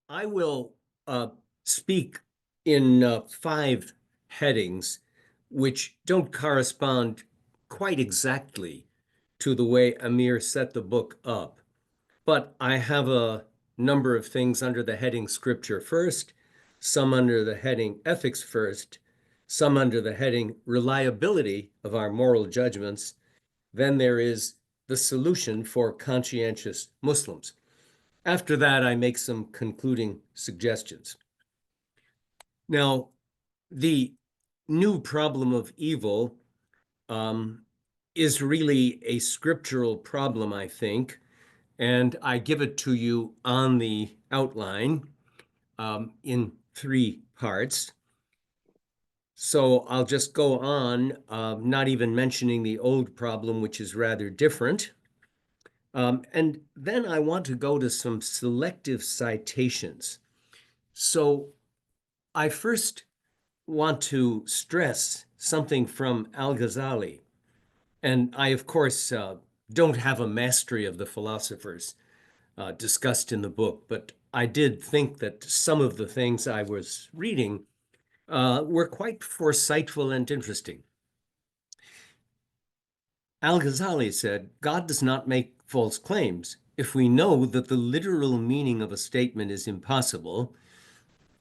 I will speak in five headings, which don't correspond quite exactly to the way Amir set the book up. But I have a number of things under the heading Scripture first, some under the heading Ethics first, some under the heading Reliability of our moral judgments. Then there is the solution for conscientious Muslims. After that, I make some concluding suggestions. Now, the new problem of evil is really a scriptural problem, I think, and I give it to you on the outline in three parts. So I'll just go on, not even mentioning the old problem, which is rather different. And then I want to go to some selective citations. So I first want to stress something from Al-Ghazali. And I, of course, don't have a mastery of the philosophers discussed in the book, but I did think that some of the things I was reading were quite foresightful and interesting. Al-Ghazali said, God does not make false claims. If we know that the literal meaning of a statement is impossible,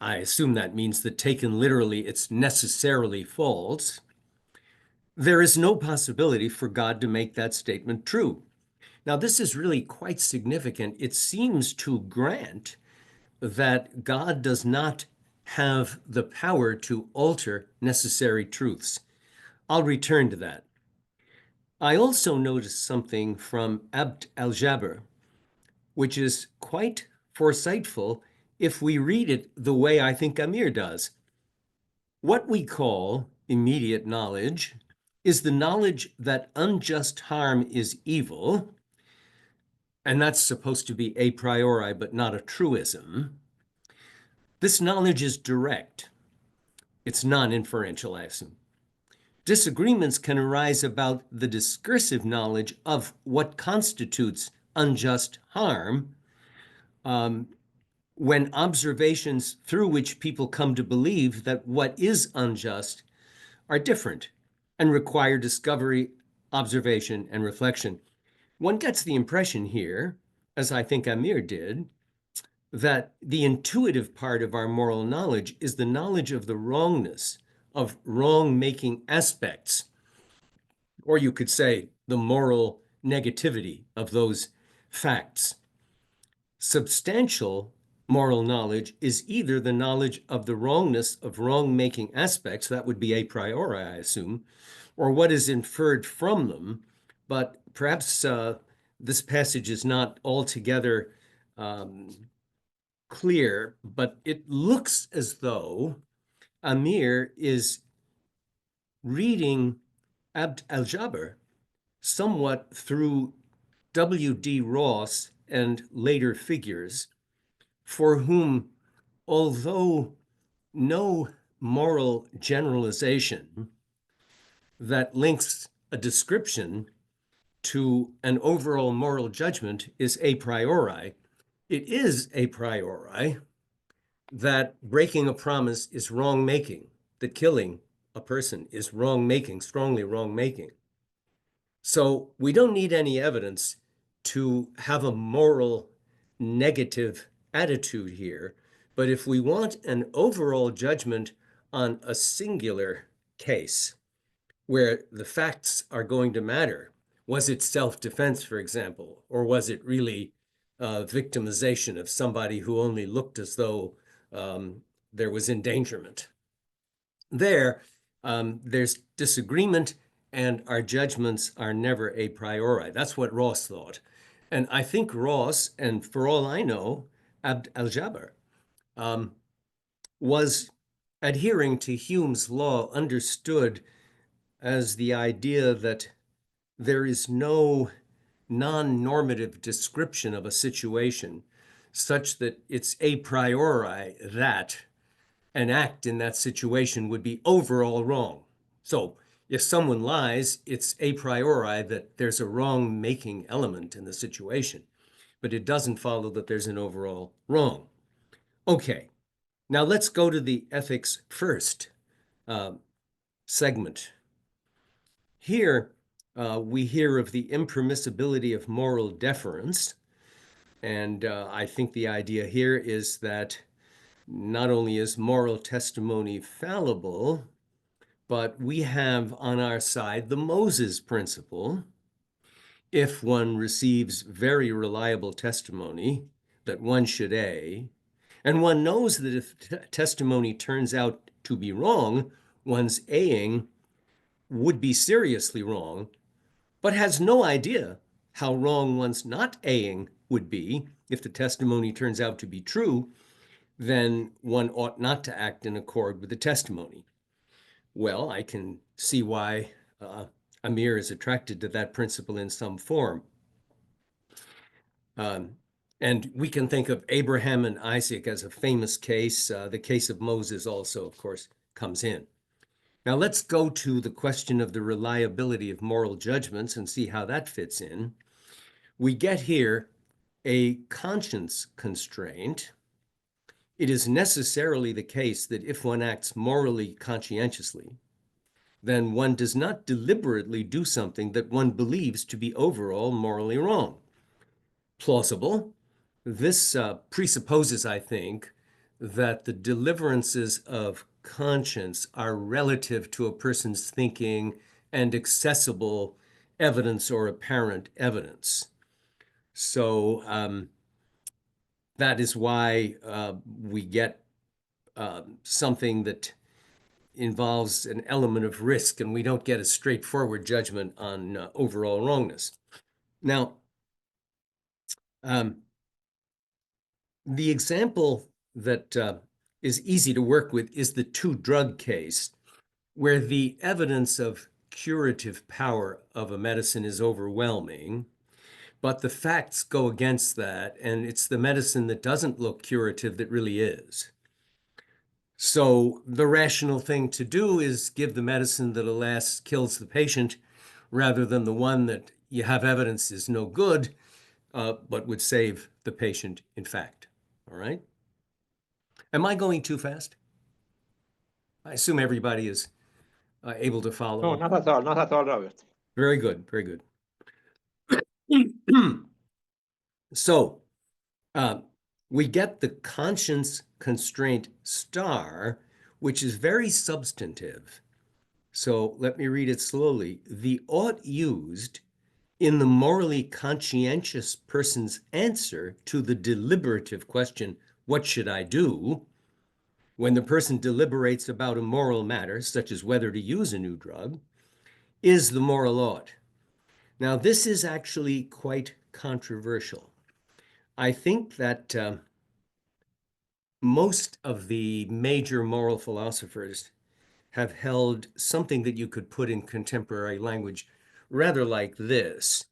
I assume that means that taken literally, it's necessarily false. There is no possibility for God to make that statement true. Now, this is really quite significant. It seems to grant that God does not have the power to alter necessary truths. I'll return to that. I also noticed something from Abd al-Jabr, which is quite foresightful if we read it the way I think Amir does. What we call immediate knowledge is the knowledge that unjust harm is evil, and that's supposed to be a priori, but not a truism. This knowledge is direct. It's non-inferential, I assume. Disagreements can arise about the discursive knowledge of what constitutes unjust harm when observations through which people come to believe that what is unjust are different and require discovery, observation, and reflection. One gets the impression here, as I think Amir did, that the intuitive part of our moral knowledge is the knowledge of the wrongness of wrong-making aspects, or you could say the moral negativity of those facts. Substantial moral knowledge is either the knowledge of the wrongness of wrong-making aspects, that would be a priori, I assume, or what is inferred from them, but perhaps this passage is not altogether clear, but it looks as though Amir is reading Abd al-Jabr somewhat through W.D. Ross and later figures, for whom, although no moral generalization that links a description to an overall moral judgment is a priori, it is a priori that breaking a promise is wrong-making, that killing a person is wrong-making, strongly wrong-making. So we don't need any evidence to have a moral negative attitude here. But if we want an overall judgment on a singular case where the facts are going to matter, was it self-defense, for example, or was it really victimization of somebody who only looked as though there was endangerment? There's disagreement, and our judgments are never a priori. That's what Ross thought. And I think Ross, and for all I know, Abd al-Jabr, was adhering to Hume's law, understood as the idea that there is no non-normative description of a situation such that it's a priori that an act in that situation would be overall wrong. So if someone lies, it's a priori that there's a wrong-making element in the situation, but it doesn't follow that there's an overall wrong. Okay, now let's go to the ethics first segment. Here, we hear of the impermissibility of moral deference. And I think the idea here is that not only is moral testimony fallible, but we have on our side the Moses principle. If one receives very reliable testimony that one should A, and one knows that if testimony turns out to be wrong, one's Aing would be seriously wrong, but has no idea how wrong one's not Aing would be if the testimony turns out to be true, then one ought not to act in accord with the testimony. Well, I can see why Amir is attracted to that principle in some form. And we can think of Abraham and Isaac as a famous case. The case of Moses also, of course, comes in. Now let's go to the question of the reliability of moral judgments and see how that fits in. We get here a conscience constraint. It is necessarily the case that if one acts morally conscientiously, then one does not deliberately do something that one believes to be overall morally wrong. Plausible. This presupposes, I think, that the deliverances of conscience are relative to a person's thinking and accessible evidence or apparent evidence. So that is why we get something that involves an element of risk, and we don't get a straightforward judgment on overall wrongness. Now, the example that is easy to work with is the two-drug case, where the evidence of curative power of a medicine is overwhelming, but the facts go against that, and it's the medicine that doesn't look curative that really is. So the rational thing to do is give the medicine that, alas, kills the patient, rather than the one that you have evidence is no good, but would save the patient, in fact. All right? Am I going too fast? I assume everybody is able to follow. No, not at all, not at all, Robert. Very good, very good. So we get the conscience constraint star, which is very substantive. So let me read it slowly. The ought used in the morally conscientious person's answer to the deliberative question, what should I do? When the person deliberates about a moral matter, such as whether to use a new drug, is the moral ought. Now, this is actually quite controversial. I think that most of the major moral philosophers have held something that you could put in contemporary language rather like this,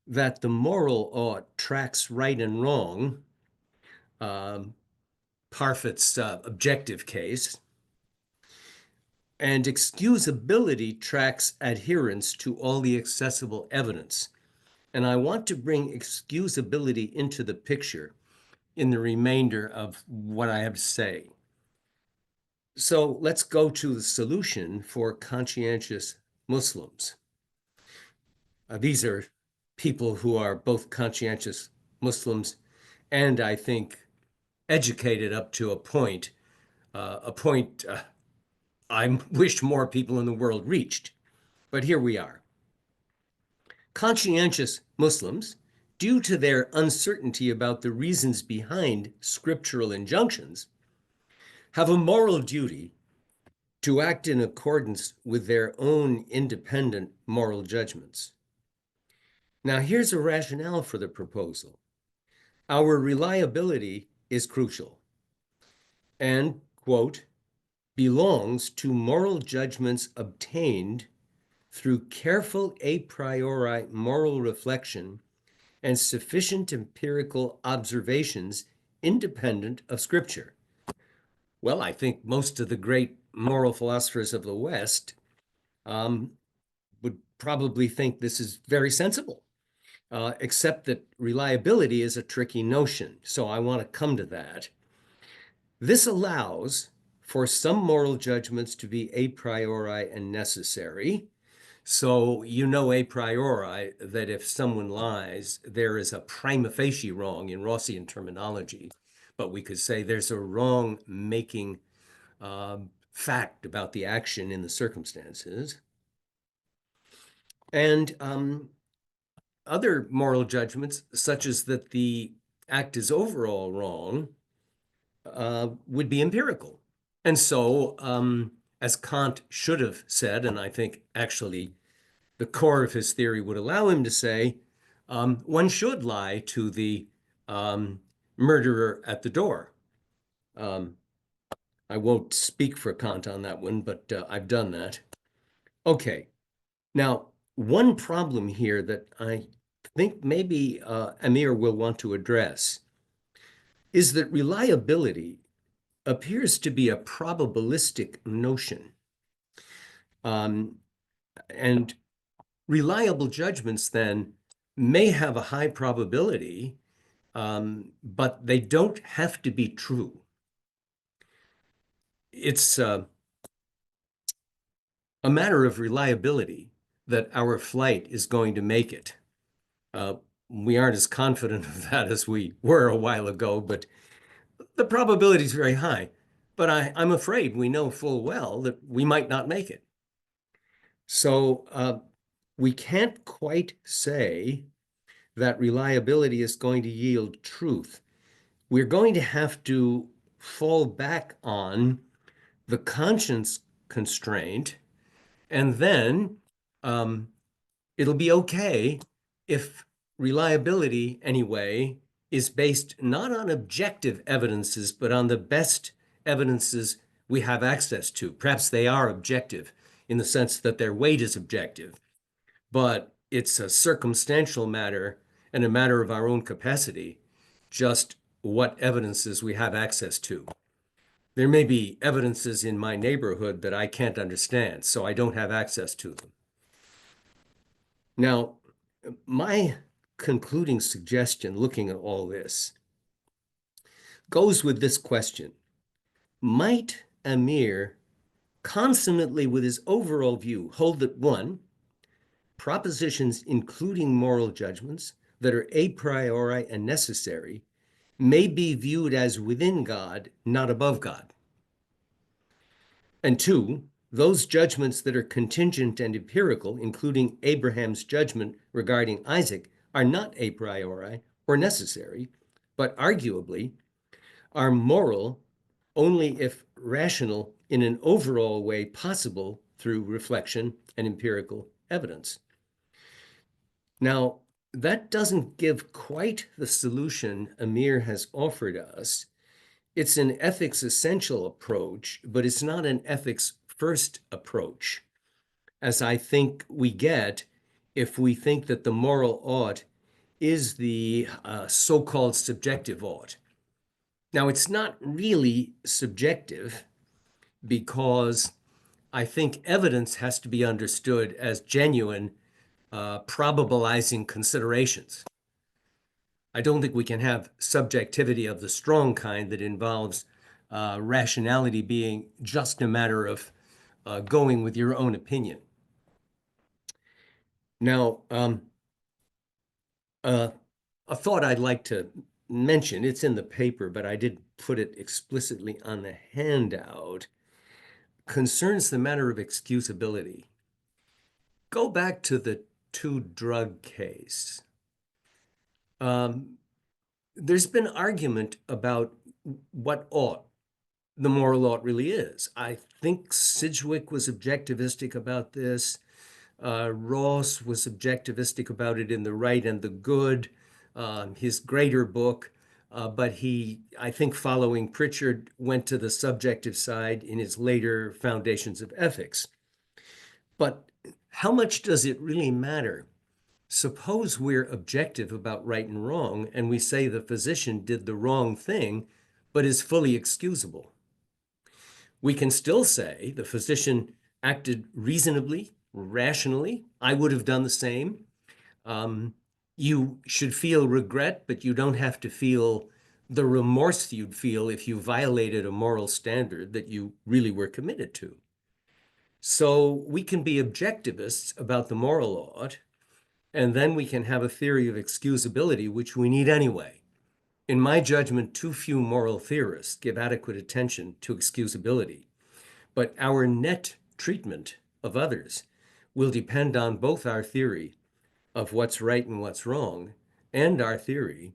that the moral ought tracks right and wrong, Parfit's objective case, and excusability tracks adherence to all the accessible evidence. And I want to bring excusability into the picture in the remainder of what I have to say. So let's go to the solution for conscientious Muslims. These are people who are both conscientious Muslims and, I think, educated up to a point I wish more people in the world reached. But here we are. Conscientious Muslims, due to their uncertainty about the reasons behind scriptural injunctions, have a moral duty to act in accordance with their own independent moral judgments. Now, here's a rationale for the proposal. Our reliability is crucial and, quote, belongs to moral judgments obtained through careful a priori moral reflection and sufficient empirical observations independent of Scripture. Well, I think most of the great moral philosophers of the West would probably think this is very sensible, except that reliability is a tricky notion. So I want to come to that. This allows for some moral judgments to be a priori and necessary. So you know a priori that if someone lies, there is a prima facie wrong in Rossian terminology, but we could say there's a wrong making fact about the action in the circumstances. And other moral judgments, such as that the act is overall wrong, would be empirical. And so, as Kant should have said, and I think actually the core of his theory would allow him to say, one should lie to the murderer at the door. I won't speak for Kant on that one, but I've done that. Okay. Now, one problem here that I think maybe Amir will want to address is that reliability appears to be a probabilistic notion. And reliable judgments then may have a high probability, but they don't have to be true. It's a matter of reliability that our flight is going to make it. We aren't as confident of that as we were a while ago, but the probability is very high. But I'm afraid we know full well that we might not make it. So we can't quite say that reliability is going to yield truth. We're going to have to fall back on the conscience constraint, and then it'll be okay if reliability, anyway, is based not on objective evidences, but on the best evidences we have access to. Perhaps they are objective in the sense that their weight is objective, but it's a circumstantial matter and a matter of our own capacity, just what evidences we have access to. There may be evidences in my neighborhood that I can't understand, so I don't have access to them. Now, my concluding suggestion looking at all this goes with this question. Might Amir, consonantly with his overall view, hold that one, propositions including moral judgments that are a priori and necessary may be viewed as within God, not above God? And two, those judgments that are contingent and empirical, including Abraham's judgment regarding Isaac, are not a priori or necessary, but arguably are moral only if rational in an overall way possible through reflection and empirical evidence. Now, that doesn't give quite the solution Amir has offered us. It's an ethics essential approach, but it's not an ethics first approach, as I think we get if we think that the moral ought is the so-called subjective ought. Now, it's not really subjective because I think evidence has to be understood as genuine, probabilizing considerations. I don't think we can have subjectivity of the strong kind that involves rationality being just a matter of going with your own opinion. Now, a thought I'd like to mention, it's in the paper, but I did put it explicitly on the handout, concerns the matter of excusability. Go back to the two-drug case. There's been argument about what ought, the moral ought really is. I think Sidgwick was objectivistic about this. Ross was objectivistic about it in The Right and the Good, his greater book. But he, I think following Pritchard, went to the subjective side in his later Foundations of Ethics. But how much does it really matter? Suppose we're objective about right and wrong, and we say the physician did the wrong thing, but is fully excusable. We can still say the physician acted reasonably, rationally. I would have done the same. You should feel regret, but you don't have to feel the remorse you'd feel if you violated a moral standard that you really were committed to. So we can be objectivists about the moral ought, and then we can have a theory of excusability, which we need anyway. In my judgment, too few moral theorists give adequate attention to excusability, but our net treatment of others will depend on both our theory of what's right and what's wrong and our theory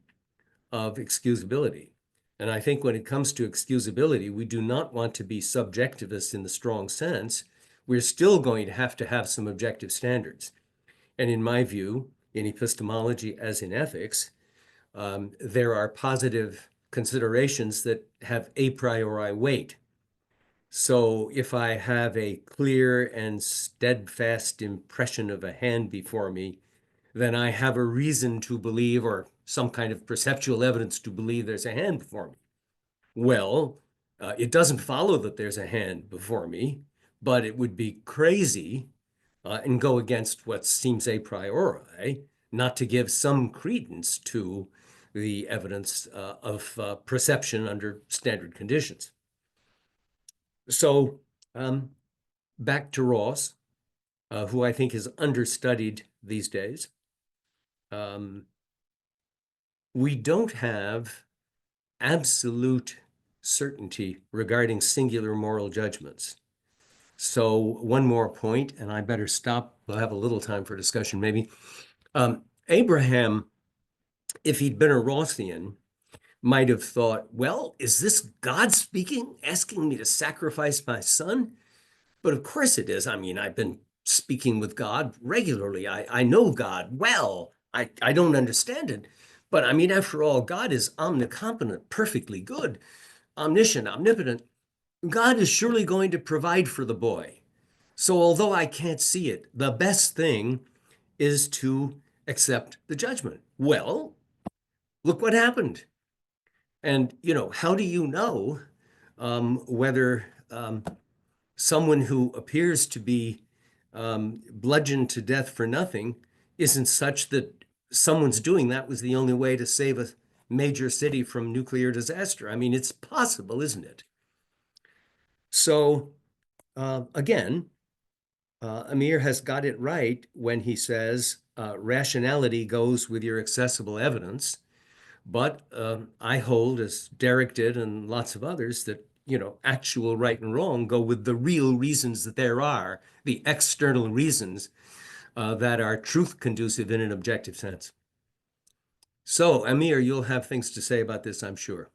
of excusability. And I think when it comes to excusability, we do not want to be subjectivists in the strong sense. We're still going to have some objective standards. And in my view, in epistemology as in ethics, there are positive considerations that have a priori weight. So if I have a clear and steadfast impression of a hand before me, then I have a reason to believe, or some kind of perceptual evidence to believe there's a hand before me. Well, it doesn't follow that there's a hand before me, but it would be crazy and go against what seems a priori not to give some credence to the evidence of perception under standard conditions. So back to Ross, who I think is understudied these days. We don't have absolute certainty regarding singular moral judgments. So one more point, and I better stop. We'll have a little time for discussion, maybe. Abraham, if he'd been a Rossian, might have thought, well, is this God speaking, asking me to sacrifice my son? But of course it is. I mean, I've been speaking with God regularly. I know God well. I don't understand it. But I mean, after all, God is omnicompetent, perfectly good, omniscient, omnipotent. God is surely going to provide for the boy. So although I can't see it, the best thing is to accept the judgment. Well, look what happened. And, how do you know whether someone who appears to be bludgeoned to death for nothing isn't such that someone's doing that was the only way to save a major city from nuclear disaster? I mean, it's possible, isn't it? So again, Amir has got it right when he says rationality goes with your accessible evidence. But I hold, as Derek did and lots of others, that actual right and wrong go with the real reasons that there are, the external reasons that are truth conducive in an objective sense. So, Amir, you'll have things to say about this, I'm sure.